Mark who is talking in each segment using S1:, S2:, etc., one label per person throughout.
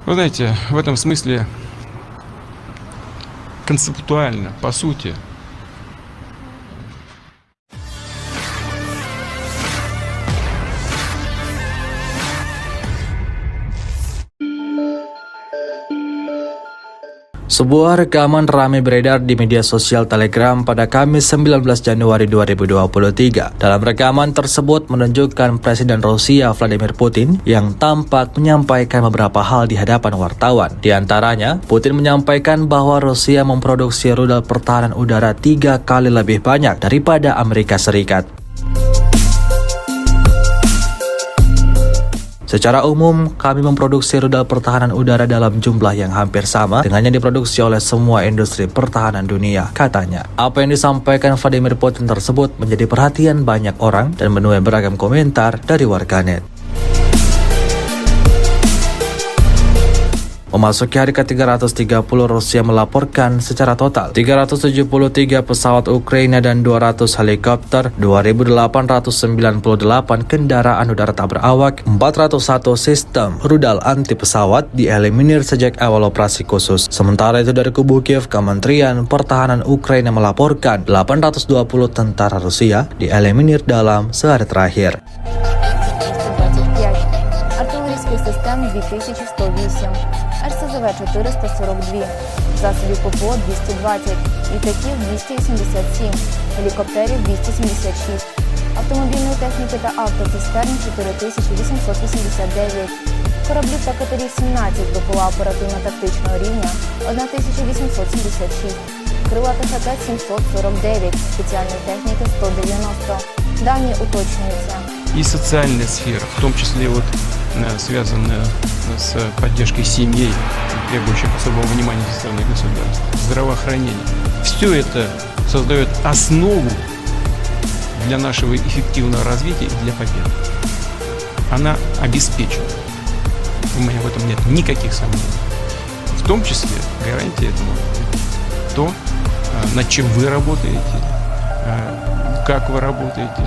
S1: Вы знаете, в этом смысле концептуально, по сути,
S2: Sebuah rekaman ramai beredar di media sosial Telegram pada Kamis 19 Januari 2023. Dalam rekaman tersebut menunjukkan Presiden Rusia Vladimir Putin yang tampak menyampaikan beberapa hal di hadapan wartawan. Di antaranya, Putin menyampaikan bahwa Rusia memproduksi rudal pertahanan udara 3 kali lebih banyak daripada Amerika Serikat. Secara umum, kami memproduksi rudal pertahanan udara dalam jumlah yang hampir sama dengan yang diproduksi oleh semua industri pertahanan dunia, katanya. Apa yang disampaikan Vladimir Putin tersebut menjadi perhatian banyak orang dan menuai beragam komentar dari warganet. Memasuki hari ke-330, Rusia melaporkan secara total 373 pesawat Ukraina dan 200 helikopter, 2.898 kendaraan udara tak berawak, 401 sistem rudal anti pesawat dieliminir sejak awal operasi khusus. Sementara itu dari kubu Kiev, Kementerian Pertahanan Ukraina melaporkan 820 tentara Rusia dieliminir dalam sehari terakhir.
S3: Артилерійських систем 2108, РСЗВ 442, засобів ППО 220, літаків 287, гелікоптерів 276, автомобільної техніки та автоцистерн 4889, кораблів та катерів 17 БПЛА оперативно-тактичного рівня 1876, крилатих ракет 749, спеціальної техніки 190. Дані уточнюються.
S1: и социальная сфера, в том числе связанная с поддержкой семей, требующих особого внимания со стороны государства, здравоохранение. Все это создает основу для нашего эффективного развития и для победы. Она обеспечена. У меня в этом нет никаких сомнений. В том числе гарантия этому то, над чем вы работаете, как вы работаете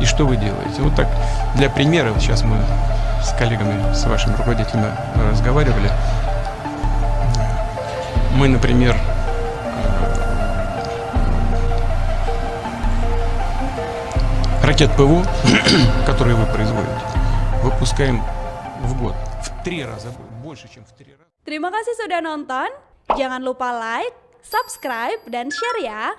S1: и что вы делаете. Вот так, для примера, сейчас мы с коллегами, с вашими руководителями разговаривали. Мы, например, ракет ПВО, которые вы производите, выпускаем в год в 3 раза больше, чем в 3 раза.
S4: Terima kasih sudah nonton. Jangan lupa like, subscribe, dan share ya.